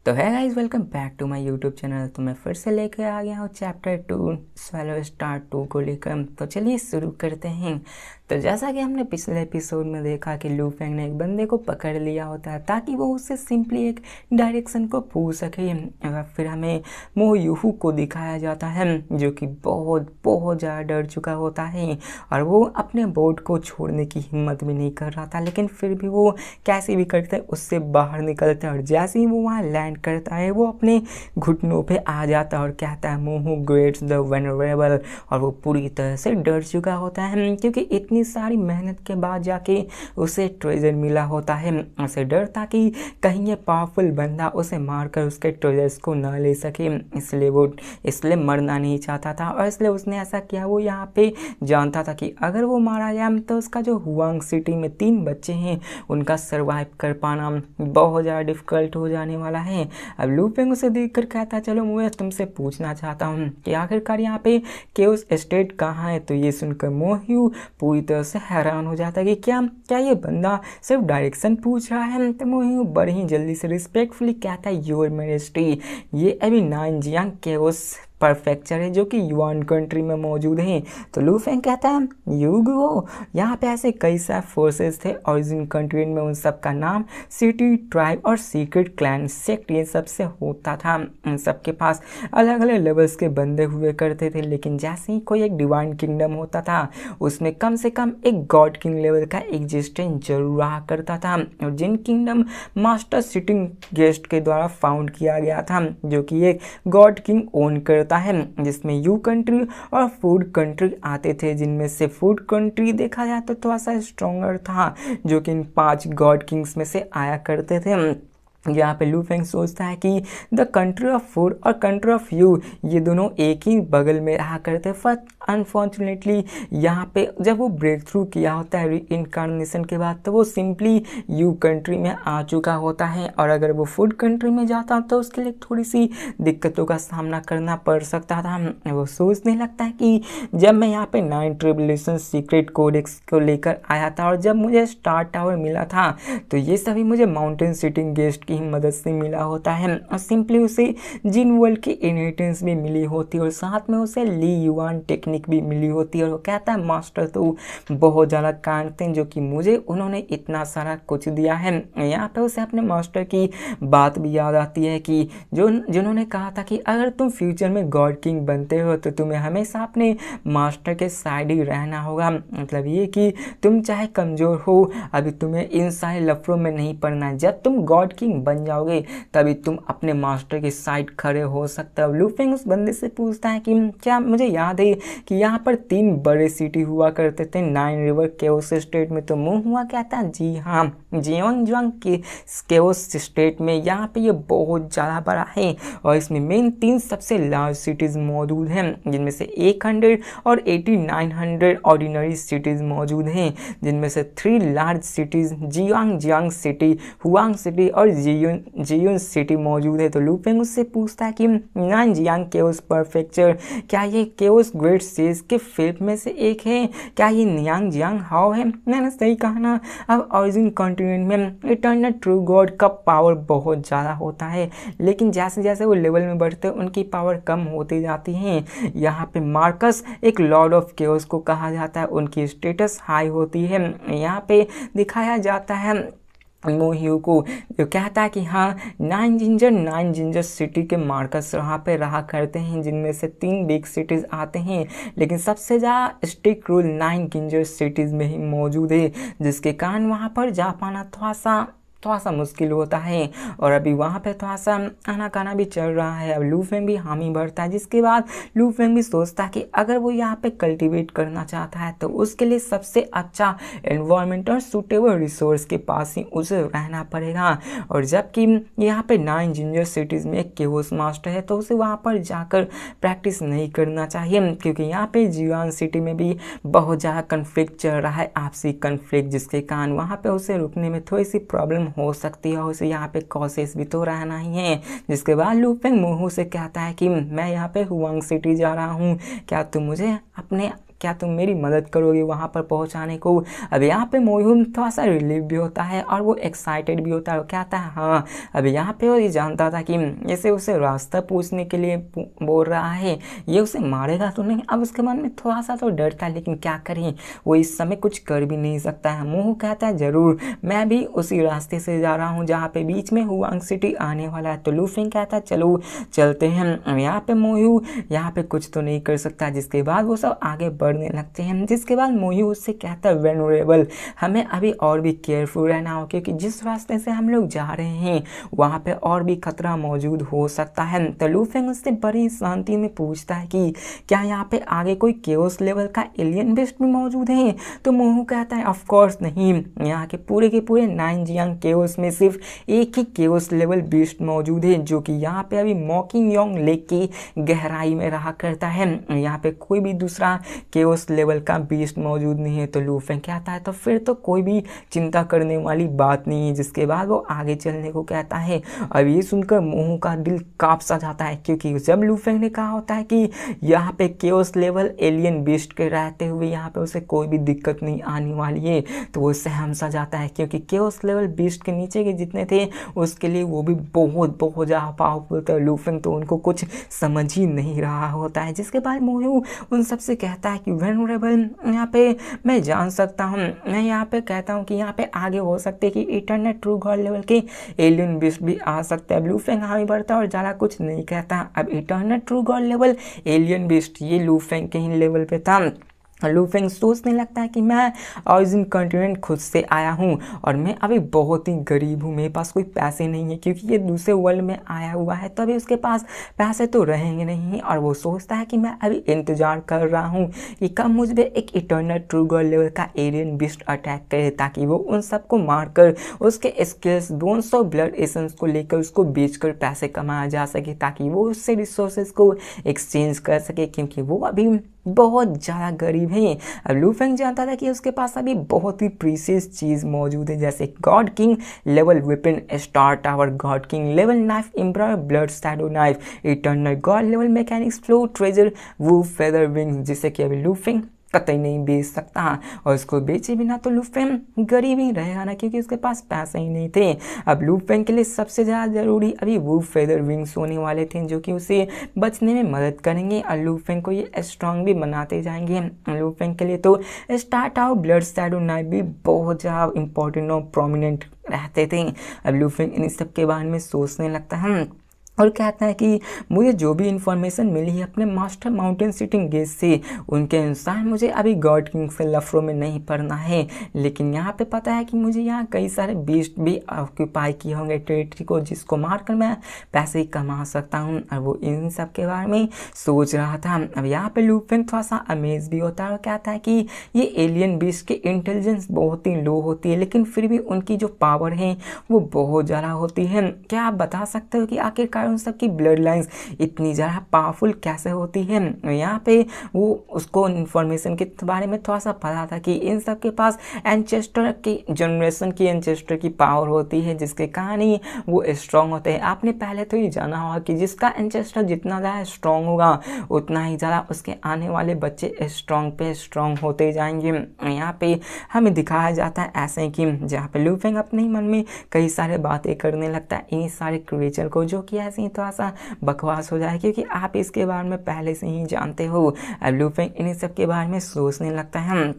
तो है guys, welcome back to my YouTube channel. तो मैं फिर से लेकर आ गया हूँ चैप्टर 2 स्वैलो स्टार 2 को लेकर। तो चलिए शुरू करते हैं। तो जैसा कि हमने पिछले एपिसोड में देखा कि लू फेंग ने एक बंदे को पकड़ लिया होता है ताकि वो उससे सिंपली एक डायरेक्शन को पूछ सके। और फिर हमें मो यूहू को दिखाया जाता है जो कि बहुत बहुत ज़्यादा डर चुका होता है और वो अपने बोट को छोड़ने की हिम्मत भी नहीं कर रहा था, लेकिन फिर भी वो कैसे भी करते उससे बाहर निकलता है। और जैसे ही वो वहाँ लैंड करता है वो अपने घुटनों पे आ जाता है और कहता है मोहू ग्रेट्स द वेनरेबल। और वो पूरी तरह से डर चुका होता है क्योंकि इतनी सारी मेहनत के बाद जाके उसे ट्रेजर मिला होता है। उसे डर था कि कहीं ये पावरफुल बंदा उसे मारकर उसके ट्रेजर्स को ना ले सके, इसलिए मरना नहीं चाहता था और इसलिए उसने ऐसा किया। वो यहाँ पे जानता था कि अगर वो मारा जाए तो उसका जो हुआंग सिटी में 3 बच्चे हैं उनका सरवाइव कर पाना बहुत ज़्यादा डिफिकल्ट हो जाने वाला है। अब लू फेंग उसे देखकर कहता चलो मैं तुमसे पूछना चाहता हूँ कि आखिरकार यहाँ पे केओस स्टेट कहाँ है। तो ये सुनकर मोह्यू पूरी तरह से हैरान हो जाता है कि क्या ये बंदा सिर्फ डायरेक्शन पूछ रहा है। तो मोह्यू बड़े ही जल्दी से रिस्पेक्टफुली कहता है योर मैजेस्टी, ये अभी नानजियांग केओस परफेक्चर है जो कि युआन कंट्री में मौजूद है। तो लू फेंग कहता है युगो, यहाँ पे ऐसे कई सारे फोर्सेस थे और जिन कंट्री में उन सब का नाम सिटी, ट्राइब और सीक्रेट क्लैन सेक्ट ये सबसे होता था। उन सबके पास अलग अलग लेवल्स के बंदे हुए करते थे, लेकिन जैसे ही कोई एक डिवाइन किंगडम होता था उसमें कम से कम एक गॉड किंग लेवल का एग्जिस्टेंस जरूर रहा करता था। और जिन किंगडम मास्टर सिटिंग गेस्ट के द्वारा फाउंड किया गया था जो कि एक गॉड किंग ओन करता है, जिसमें यू कंट्री और फूड कंट्री आते थे, जिनमें से फूड कंट्री देखा जाए तो थोड़ा सा स्ट्रॉन्गर था जो कि इन 5 गॉड किंग्स में से आया करते थे। यहाँ पे लू फेंग सोचता है कि द कंट्री ऑफ फूड और कंट्री ऑफ यू ये दोनों एक ही बगल में रहा करते। बट अनफॉर्चुनेटली यहाँ पे जब वो ब्रेक थ्रू किया होता है इनकारनेशन के बाद तो वो सिंपली यू कंट्री में आ चुका होता है और अगर वो फूड कंट्री में जाता तो उसके लिए थोड़ी सी दिक्कतों का सामना करना पड़ सकता था। वो सोचने लगता है कि जब मैं यहाँ पे 9 ट्रिब्यूलेशन सीक्रेट कोडेक्स को लेकर आया था और जब मुझे स्टार टावर मिला था तो ये सभी मुझे माउंटेन सिटिंग गेस्ट की मदद से मिला होता है और सिंपली उसे जिन वर्ल्ड की इनहेरिटेंस भी मिली होती है और साथ में उसे ली युआन टेक्निक भी मिली होती है। और वो कहता है मास्टर तो बहुत ज़्यादा कांड थे जो कि मुझे उन्होंने इतना सारा कुछ दिया है। यहाँ पे उसे अपने मास्टर की बात भी याद आती है कि जिन्होंने कहा था कि अगर तुम फ्यूचर में गॉड किंग बनते हो तो तुम्हें हमेशा अपने मास्टर के साइड ही रहना होगा। मतलब ये कि तुम चाहे कमज़ोर हो अभी तुम्हें इन सारे लफड़ों में नहीं पड़ना है, जब तुम गॉड किंग बन जाओगे तभी तुम अपने मास्टर के साइड खड़े हो सकते हो। लू फेंग उस बंदे से पूछता है कि क्या मुझे याद है कि यहाँ पर 3 बड़े सिटी हुआ करते थे 9 रिवर केओस स्टेट में। तो मुंह हुआ कहता है जी हाँ, जियोंगजुआंग के केओस स्टेट में यहाँ पे ये बहुत ज़्यादा बड़ा है और इसमें मेन 3 सबसे लार्ज सिटीज़ मौजूद हैं, जिनमें से 100 और 8900 ऑर्डिनरी सिटीज़ मौजूद हैं, जिनमें से 3 large cities Jiang city, Huang city और जियुन सिटी मौजूद है। तो लू फेंग उससे पूछता है कि नानजियांग केओस परफेक्चर क्या ये केओस ग्रेट सेज के 5 में से एक है, क्या ये नियांगजियांग हाउ है। मैंने सही कहा ना। अब ओरिजिन कॉन्टिनेंट में इटर्नल ट्रू गॉड का पावर बहुत ज़्यादा होता है, लेकिन जैसे जैसे वो लेवल में बढ़ते हैं उनकी पावर कम होती जाती है। यहाँ पे मार्कस एक लॉर्ड ऑफ केओस को कहा जाता है, उनकी स्टेटस हाई होती है। यहाँ पे दिखाया जाता है मोह्यू को जो कहता है कि हाँ 9 जिंजर सिटी के मार्कस वहाँ पे रहा करते हैं, जिनमें से 3 बिग सिटीज़ आते हैं, लेकिन सबसे ज़्यादा स्ट्रिक्ट रूल 9 जिंजर सिटीज़ में ही मौजूद है, जिसके कारण वहाँ पर जा पाना थोड़ा सा मुश्किल होता है। और अभी वहाँ पे थोड़ा सा आना-काना भी चल रहा है। अब लू फेंग भी हामी भरता है, जिसके बाद लू फेंग भी सोचता है कि अगर वो यहाँ पे कल्टीवेट करना चाहता है तो उसके लिए सबसे अच्छा एनवायरनमेंट और सूटेबल रिसोर्स के पास ही उसे रहना पड़ेगा। और जबकि यहाँ पे 9 जिंजर सिटीज़ में एक केओस मास्टर है तो उसे वहाँ पर जाकर प्रैक्टिस नहीं करना चाहिए, क्योंकि यहाँ पे जियान सिटी में भी बहुत ज़्यादा कन्फ्लिक्ट चल रहा है, आपसी कन्फ्लिक्ट, जिसके कारण वहाँ पे उसे रुकने में थोड़ी सी प्रॉब्लम हो सकती है। उसे यहाँ पे कॉसेस भी तो रहना ही है। जिसके बाद लू फेंग मोहू से कहता है कि मैं यहाँ पे हुआंग सिटी जा रहा हूँ, क्या तुम मुझे अपने क्या तुम मेरी मदद करोगे वहाँ पर पहुँचाने को। अब यहाँ पे मोयून थोड़ा सा रिलीफ भी होता है और वो एक्साइटेड भी होता है। वो कहता है हाँ। अब यहाँ पे वो ये जानता था कि जैसे उसे रास्ता पूछने के लिए बोल रहा है, ये उसे मारेगा तो नहीं। अब उसके मन में थोड़ा सा तो डर था, लेकिन क्या करें, वो इस समय कुछ कर भी नहीं सकता है। मोहू कहता है जरूर, मैं भी उसी रास्ते से जा रहा हूँ जहाँ पे बीच में हुआंग सिटी आने वाला है। तो लूफिंग कहता है चलो चलते हैं। यहाँ पे मोयू यहाँ पे कुछ तो नहीं कर सकता, जिसके बाद वो सब आगे बढ़ने लगते हैं। जिसके बाद मोयू उससे कहता है वेनरेबल, हमें अभी और भी केयरफुल रहना हो, क्योंकि जिस रास्ते से हम लोग जा रहे हैं वहाँ पे और भी खतरा मौजूद हो सकता है। तो लूफिंग उससे बड़ी शांति में पूछता है कि क्या यहाँ पे आगे कोई केओस लेवल का एलियन बिस्ट भी मौजूद है। तो मोहू कहता है ऑफ कोर्स नहीं, यहाँ के पूरे 9 जियांग केओस में सिर्फ एक ही केओस लेवल बीस्ट मौजूद है, जो कि यहाँ पे अभी मॉकिंगयॉन्ग लेक की गहराई में रहा करता है। यहाँ पे कोई भी दूसरा केओस लेवल का बीस्ट मौजूद नहीं है। तो लूफिंग कहता है तो फिर तो कोई भी चिंता करने वाली बात नहीं है। जिसके बाद वो आगे चलने को कहता है। अब ये सुनकर मोहू का दिल कांप सा जाता है, क्योंकि जब लूफिंग ने कहा होता है कि यहाँ पे केओस लेवल एलियन बीस्ट के रहते हुए यहाँ पे उसे कोई भी दिक्कत नहीं आने वाली है, तो वो सहम सा जाता है, क्योंकि केओस लेवल बीस्ट के नीचे के जितने थे उसके लिए वो भी बहुत ज़्यादा पावरफुल थे। लूफिंग तो उनको कुछ समझ ही नहीं रहा होता है। जिसके बाद मोहू उन सबसे कहता है कि वेनरेबल, यहाँ पे मैं जान सकता हूँ, मैं यहाँ पे कहता हूँ कि यहाँ पे आगे हो सकते हैं कि इटर्नल ट्रू गॉड लेवल के एलियन बीस्ट भी आ सकते हैं। लूफिंग हामी बढ़ता और ज़्यादा कुछ नहीं कहता। अब eternal true God level alien beast ये लूफिंग के ही लेवल पे था। लूफिंग सोचने लगता है कि मैं ऑरिजिन कॉन्टिनेंट खुद से आया हूँ और मैं अभी बहुत ही गरीब हूँ, मेरे पास कोई पैसे नहीं है, क्योंकि ये दूसरे वर्ल्ड में आया हुआ है, तो अभी उसके पास पैसे तो रहेंगे नहीं। और वो सोचता है कि मैं अभी इंतज़ार कर रहा हूँ कि कब मुझ पर एक इटर्नल ट्रू गॉड लेवल का एलियन बीस्ट अटैक करे, ताकि वो उन सबको मारकर उसके स्किल्स 200 ब्लड एसेंस को लेकर उसको बेचकर पैसे कमाया जा सके, ताकि वो उससे रिसोर्सेज को एक्सचेंज कर सके, क्योंकि वो अभी बहुत ज़्यादा गरीब है। अब लूफिंग जानता था कि उसके पास अभी बहुत ही प्रीशियस चीज़ मौजूद है, जैसे god king level weapon star tower, god king level knife एम्ब्रॉय blood shadow knife, eternal god level mechanics flow treasure वू फेदर विंग्स, जिसे कि अभी लूफिंग कतई नहीं बेच सकता। और उसको बेचे बिना तो लूफिंग गरीब ही रहेगा ना, क्योंकि उसके पास पैसे ही नहीं थे। अब लूफिंग के लिए सबसे ज़्यादा ज़रूरी अभी वो फेदर विंग्स होने वाले थे, जो कि उसे बचने में मदद करेंगे और लूफिंग को ये स्ट्रॉन्ग भी बनाते जाएंगे। लूफिंग के लिए तो start out blood shadow knife भी बहुत ज़्यादा इंपॉर्टेंट और प्रोमिनेंट रहते थे। अब लूफिंग इन सब के बारे में सोचने लगता है और कहता है कि मुझे जो भी इन्फॉर्मेशन मिली है अपने मास्टर माउंटेन सिटिंग गेज से, उनके अनुसार मुझे अभी गॉड किंग से लफड़ों में नहीं पड़ना है, लेकिन यहाँ पे पता है कि मुझे यहाँ कई सारे बीस्ट भी ऑक्यूपाई किए होंगे टेरिटरी को, जिसको मारकर मैं पैसे कमा सकता हूँ। और वो इन सब के बारे में सोच रहा था। अब यहाँ पे लूफिंग थोड़ा सा अमेज भी होता है और कहता है कि ये एलियन बीस्ट की इंटेलिजेंस बहुत ही लो होती है, लेकिन फिर भी उनकी जो पावर है वो बहुत ज़्यादा होती है। क्या आप बता सकते हो कि आखिरकार उन सब की ब्लड लाइंस इतनी ज़्यादा पावरफुल कैसे होती है। यहाँ पे वो उसको इन्फॉर्मेशन के बारे में थोड़ा सा पता था कि इन सब के पास एंचेस्टर की जनरेशन की एंचेस्टर की पावर होती है, जिसके कारण ही वो स्ट्रॉन्ग होते हैं। आपने पहले तो ये जाना होगा कि जिसका एंचेस्टर जितना ज़्यादा स्ट्रॉन्ग होगा उतना ही ज़्यादा उसके आने वाले बच्चे स्ट्रॉन्ग पे स्ट्रॉन्ग होते जाएंगे। यहाँ पे हमें दिखाया जाता है ऐसे कि जहाँ पे लूफिंग अपने ही मन में कई सारे बातें करने लगता है इन सारे क्रिएचर को, जो कि ऐसे ही थोड़ा सा बकवास हो जाए, क्योंकि आप इसके बारे में पहले से ही जानते हो। अब लूफिंग इन सब के बारे में सोचने लगता है।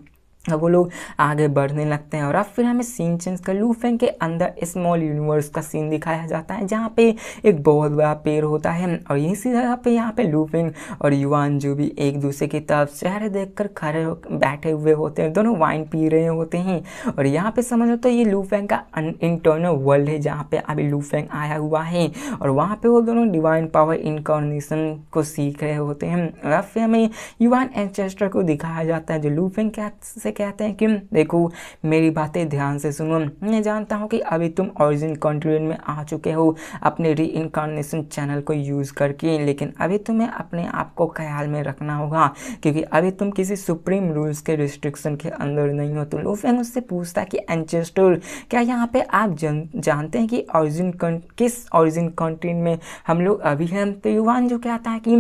अब वो लोग आगे बढ़ने लगते हैं और अब फिर हमें सीन चेंज कर लूफिंग के अंदर स्मॉल यूनिवर्स का सीन दिखाया जाता है, जहाँ पे एक बहुत बड़ा पेड़ होता है और इसी जगह पे यहाँ पे लूफिंग और युआन जो भी एक दूसरे की तरफ चेहरे देखकर खड़े बैठे हुए होते हैं, दोनों वाइन पी रहे होते हैं। और यहाँ पे समझो तो ये लूफिंग का इंटरनल वर्ल्ड है, जहाँ पे अभी लूफिंग आया हुआ है और वहाँ पे वो दोनों डिवाइन पावर इनकॉर्नेशन को सीख रहे होते हैं। और अब फिर हमें युआन एंसेस्टर को दिखाया जाता है, जो लूफिंग से कहते हैं कि देखो मेरी बातें ध्यान से सुनो, मैं जानता हूँ कि अभी तुम ओरिजिन कंट्रीन में आ चुके हो अपने री इनकारनेशन चैनल को यूज़ करके, लेकिन अभी तुम्हें अपने आप को ख्याल में रखना होगा क्योंकि अभी तुम किसी सुप्रीम रूल्स के रिस्ट्रिक्शन के अंदर नहीं हो। तो लूफेंग उससे पूछता कि एंचेस्टर क्या यहाँ पे आप जानते हैं कि किस ओरिजिन कंट्री में हम लोग अभी हैं? तो युवान जो कहता है कि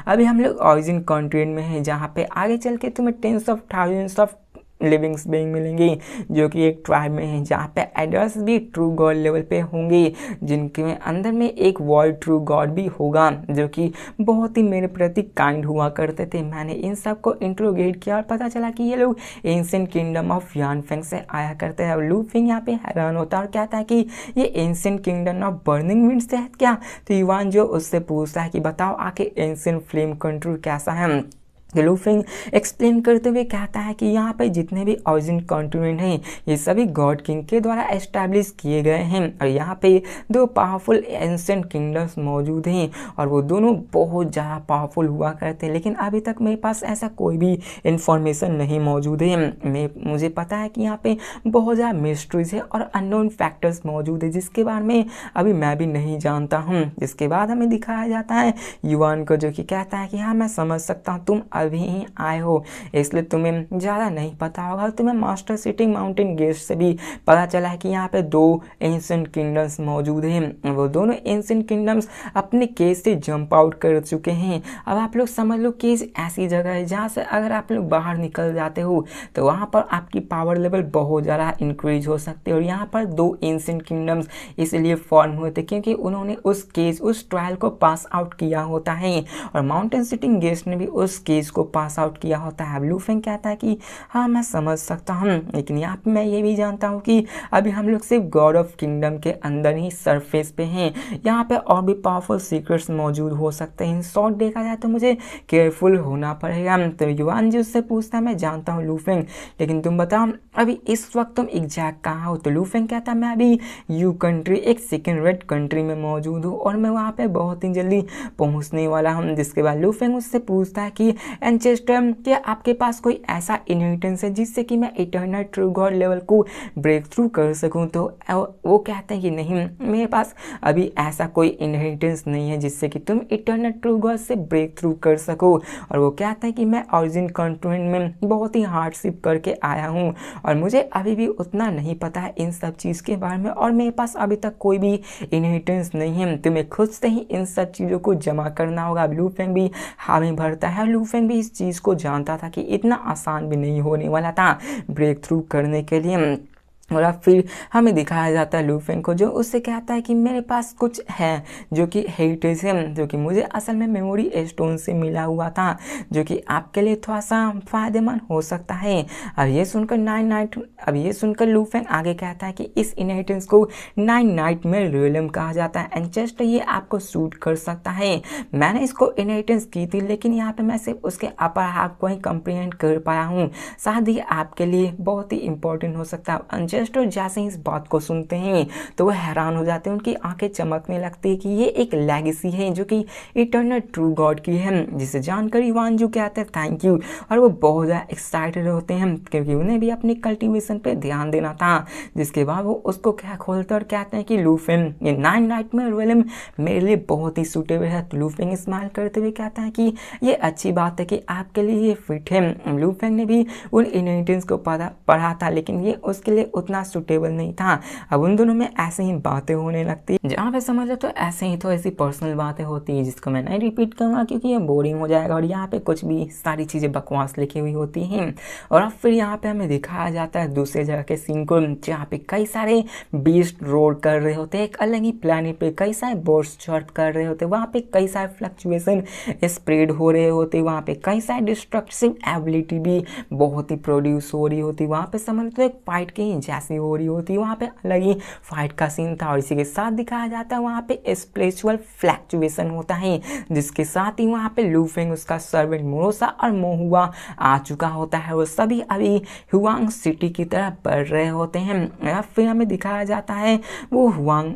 अभी हम लोग ओरिजिन कंट्री में हैं जहाँ पे आगे चल के तुम्हें tens of thousands of livings being मिलेंगे जो कि एक ट्राइब में है जहाँ पे एडल्ट्स भी ट्रू गॉड लेवल पे होंगे, जिनके अंदर में एक वर्ल्ड ट्रू गॉड भी होगा जो कि बहुत ही मेरे प्रति काइंड हुआ करते थे। मैंने इन सब को इंट्रोगेट किया और पता चला कि ये लोग एंशिएंट किंगडम ऑफ यानफेंग से आया करते हैं। लूफिंग यहाँ पे हैरान होता है और कहता है कि ये ancient kingdom of burning wind से है क्या? तो युवान जो उससे पूछता है कि बताओ आके एंशिएंट फ्लेम कंट्री कैसा है? लूफिंग एक्सप्लेन करते हुए कहता है कि यहाँ पे जितने भी ओरिजिन कॉन्टिनेंट हैं ये सभी गॉड किंग के द्वारा एस्टैब्लिश किए गए हैं और यहाँ पे दो पावरफुल एंशिएंट किंगडम्स मौजूद हैं और वो दोनों बहुत ज़्यादा पावरफुल हुआ करते हैं, लेकिन अभी तक मेरे पास ऐसा कोई भी इंफॉर्मेशन नहीं मौजूद है। मुझे पता है कि यहाँ पे बहुत ज़्यादा मिस्ट्रीज है और अननोन फैक्टर्स मौजूद है जिसके बारे में अभी मैं भी नहीं जानता हूँ। इसके बाद हमें दिखाया जाता है युवान को जो कि कहता है कि हाँ मैं समझ सकता हूँ तुम अभी ही आए हो इसलिए तुम्हें ज़्यादा नहीं पता होगा। तुम्हें मास्टर सिटिंग माउंटेन गेट्स से भी पता चला है कि यहाँ पे दो एंशिएंट किंगडम्स मौजूद हैं। वो दोनों एंशिएंट किंगडम्स अपने केज से जंप आउट कर चुके हैं। अब आप लोग समझ लो केज ऐसी जगह है जहाँ से अगर आप लोग बाहर निकल जाते हो तो वहाँ पर आपकी पावर लेवल बहुत ज़्यादा इंक्रीज हो सकती है। और यहाँ पर दो एंशिएंट किंगडम्स इसलिए फॉर्म हुए थे क्योंकि उन्होंने उस केज उस ट्रायल को पास आउट किया होता है और माउंटेन सिटिंग गेट्स ने भी उस केज को पास आउट किया होता है। लूफिंग कहता है कि हाँ मैं समझ सकता हूँ, लेकिन यहाँ पे मैं ये भी जानता हूँ कि अभी हम लोग सिर्फ गॉड ऑफ किंगडम के अंदर ही सरफेस पे हैं। यहाँ पे और भी पावरफुल सीक्रेट्स मौजूद हो सकते हैं। इन शॉर्ट देखा जाए तो मुझे केयरफुल होना पड़ेगा। तो युवान जी उससे पूछता है मैं जानता हूँ लूफिंग, लेकिन तुम बताओ अभी इस वक्त तुम एग्जैक्ट कहाँ हो? तो लूफिंग कहता है मैं अभी यू कंट्री एक सेकेंड रेड कंट्री में मौजूद हूँ और मैं वहाँ पे बहुत ही जल्दी पहुँचने वाला हूँ। जिसके बाद लूफिंग उससे पूछता है कि एंचेस्टर क्या आपके पास कोई ऐसा इनहेरिटेंस है जिससे कि मैं इटर्नल ट्रू गॉड लेवल को ब्रेक थ्रू कर सकूं? तो वो कहते हैं कि नहीं मेरे पास अभी ऐसा कोई इनहेरिटेंस नहीं है जिससे कि तुम इटर्नल ट्रू गॉड से ब्रेक थ्रू कर सको। और वो कहता है कि मैं ओरिजिन कंट्रीनेंट में बहुत ही हार्डशिप करके आया हूँ और मुझे अभी भी उतना नहीं पता है इन सब चीज़ के बारे में और मेरे पास अभी तक कोई भी इनहेरिटेंस नहीं है। तुम्हें खुद से ही इन सब चीज़ों को जमा करना होगा। लूफिंग भी हामी भरता है। लूफिंग भी इस चीज़ को जानता था कि इतना आसान भी नहीं होने वाला था ब्रेक थ्रू करने के लिए। और अब फिर हमें दिखाया जाता है लूफिंग को जो उससे कहता है कि मेरे पास कुछ है जो कि हेरिटेज है जो कि मुझे असल में मेमोरी स्टोन से मिला हुआ था जो कि आपके लिए थोड़ा सा फायदेमंद हो सकता है। अब ये सुनकर लूफिंग आगे कहता है कि इस इनहेरिटेंस को नाइन नाइटमेयर रियलम कहा जाता है। एंचेस्टर ये आपको सूट कर सकता है। मैंने इसको इनहेरिटेंस की थी लेकिन यहाँ पे मैं सिर्फ उसके अपर हाफ को ही कंप्रीहेंड कर पाया हूँ। शायद ये आपके लिए बहुत ही इंपॉर्टेंट हो सकता है। जैसे ही इस बात को सुनते हैं तो वो हैरान हो जाते हैं, उनकी आंखें चमकने लगती है कि ये एक लेगेसी है जो कि इटर्नल ट्रू गॉड की है। जिसे जानकर इवान जो कहते हैं थैंक यू और वो बहुत ज़्यादा एक्साइटेड होते हैं क्योंकि उन्हें भी अपनी कल्टीवेशन पे ध्यान देना था। जिसके बाद वो उसको क्या खोलते और कहते हैं कि लूफिंग ये नाइन नाइटमेयर रियलम मेरे लिए बहुत ही सूटेबल है। तो लूफिंग स्माइल करते हुए कहता है कि ये अच्छी बात है कि आपके लिए ये फिट है। लूफिंग ने भी उन इनहेरिटेंस को पढ़ा था लेकिन ये उसके लिए उतना सुटेबल नहीं था। अब उन दोनों में ऐसे ही बातें होने लगती है। जहाँ पे समझ लो तो ऐसे ही तो ऐसी पर्सनल बातें होती है जिसको मैं नहीं रिपीट करूँगा क्योंकि ये बोरिंग हो जाएगा और यहाँ पे कुछ भी सारी चीज़ें बकवास लिखी हुई होती हैं। और अब फिर यहाँ पे हमें दिखाया जाता है दूसरे जगह के सीन को जहाँ पे कई सारे बीस्ट रोड कर रहे होते हैं। एक अलग ही प्लानिट पे कई सारे बर्ड्स चर्ट कर रहे होते हैं। वहाँ पे कई सारे फ्लक्चुएशन स्प्रेड हो रहे होते। वहाँ पे कई सारे डिस्ट्रक्टिव एबिलिटी भी बहुत ही प्रोड्यूस हो रही होती। वहाँ पे समझ लो एक फाइट के ही कैसी हो रही होती है, वहाँ पे अलग ही फाइट का सीन था। और इसी के साथ दिखाया जाता है वहाँ पे स्पिरिचुअल फ्लैक्चुएशन होता है, जिसके साथ ही वहाँ पे लू फेंग, उसका सर्वेंट मोरोसा और मोहुआ आ चुका होता है। वो सभी अभी हुआंग सिटी की तरफ बढ़ रहे होते हैं। या फिर हमें दिखाया जाता है वो हुआंग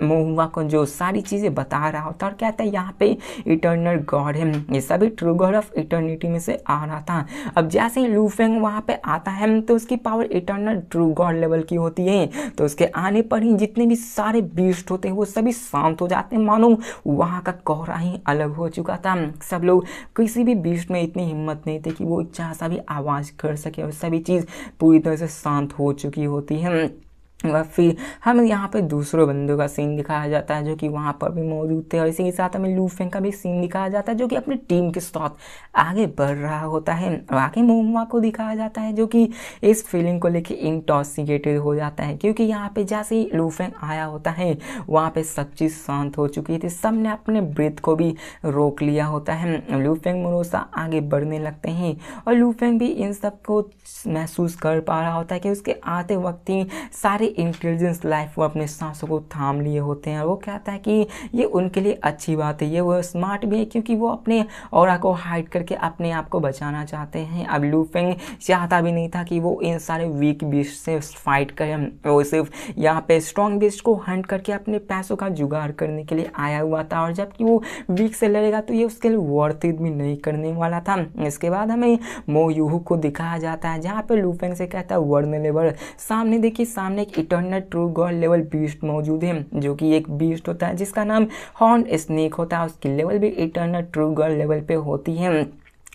मोहुआ को जो सारी चीज़ें बता रहा होता है और कहता है यहाँ पे इटर्नल गॉड है, ये सभी ट्रू गॉड ऑफ इटर्निटी में से आ रहा था। अब जैसे ही लू फेंग वहाँ पे आता है तो उसकी power eternal true God level की होती है। तो उसके आने पर ही जितने भी सारे बीस्ट होते हैं वो सभी शांत हो जाते हैं, मानो वहाँ का कोहरा ही अलग हो चुका था। सब लोग, किसी भी बीस्ट में इतनी हिम्मत नहीं थी कि वो एक सा भी आवाज़ कर सके, और सभी चीज़ पूरी तरह से शांत हो चुकी होती है। और फिर हमें यहाँ पे दूसरे बंदों का सीन दिखाया जाता है जो कि वहाँ पर भी मौजूद थे। और इसी के साथ हमें लू फेंग का भी सीन दिखाया जाता है जो कि अपनी टीम के साथ आगे बढ़ रहा होता है। और आगे मोहुआ को दिखाया जाता है जो कि इस फीलिंग को लेके इंटॉक्सिकेटेड हो जाता है, क्योंकि यहाँ पे जैसे ही लू फेंग आया होता है वहाँ पे सब चीज़ शांत हो चुकी थी, सब ने अपने ब्रीथ को भी रोक लिया होता है। लू फेंग मोरोसा आगे बढ़ने लगते हैं और लू फेंग भी इन सब को महसूस कर पा रहा होता है कि उसके आते वक्त ही सारे इंटेलिजेंस लाइफ वो अपने सांसों को थाम लिए होते हैं। वो कहता है कि ये उनके लिए अच्छी बात है, ये वो स्मार्ट भी है क्योंकि वो अपने ऑरा को हाइड करके अपने आप को बचाना चाहते हैं। अब लू फेंग चाहता भी नहीं था कि वो इन सारे वीक बीस्ट से फाइट करे, वो सिर्फ यहाँ पे स्ट्रॉन्ग बीस्ट को हंट करके अपने पैसों का जुगाड़ करने के लिए आया हुआ था। और जबकि वो वीक से लड़ेगा तो ये उसके लिए वर्थ इट भी नहीं करने वाला था। इसके बाद हमें मो यूहू को दिखाया जाता है जहाँ पे लू फेंग से कहता है वर्न लेवल सामने देखिए, सामने एक eternal true God level beast मौजूद है जो कि एक बीस्ट होता है जिसका नाम हॉर्न स्नेक होता है। उसकी लेवल भी इटर्नल ट्रू गॉड लेवल पे होती है।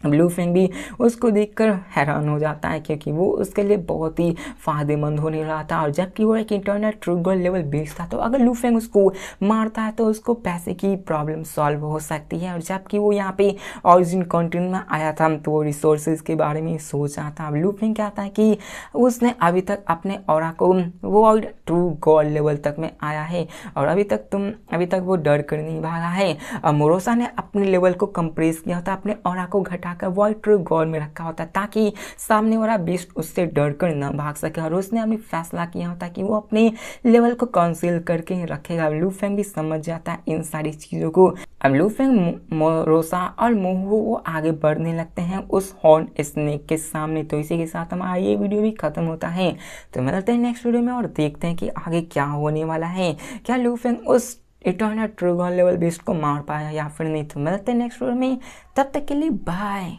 लू फेंग भी उसको देखकर हैरान हो जाता है क्योंकि वो उसके लिए बहुत ही फायदेमंद होने रहा था। और जबकि वो एक internal true God level beast था तो अगर लू फेंग उसको मारता है तो उसको पैसे की प्रॉब्लम सॉल्व हो सकती है। और जबकि वो यहाँ पे ऑरिजिन कंट्रीन में आया था तो वो रिसोर्सेज के बारे में सोच रहा था। अब लू फेंग कहता है कि उसने अभी तक अपने ऑरा को वो ट्रू गॉड लेवल तक में आया है और अभी तक वो डर कर नहीं भागा है। और मोरोसा ने अपने लेवल को कंप्रेस किया था, अपने ऑरा को घटा वो ट्रू गॉड में रखा होता ताकि सामने वाला बीस्ट उससे डर कर न भाग सके। और उसने अभी फैसला किया होता कि वो अपने लेवल को कंसील करके रखेगा। लू फेंग भी समझ जाता है इन सारी चीज़ों को। अब लू फेंग, मोरोसा और मोहुओ वो आगे बढ़ने लगते हैं उस हॉर्न स्नेक के सामने। तो इसी के साथ हमारा ये वीडियो भी खत्म होता है। तो मिलते हैं नेक्स्ट वीडियो में और देखते हैं कि आगे क्या होने वाला है। क्या लू फेंग उस eternal true God level beast को मार पाया या फिर नहीं। तो मिलते हैं नेक्स्ट वीडियो में, तब तक के लिए बाय।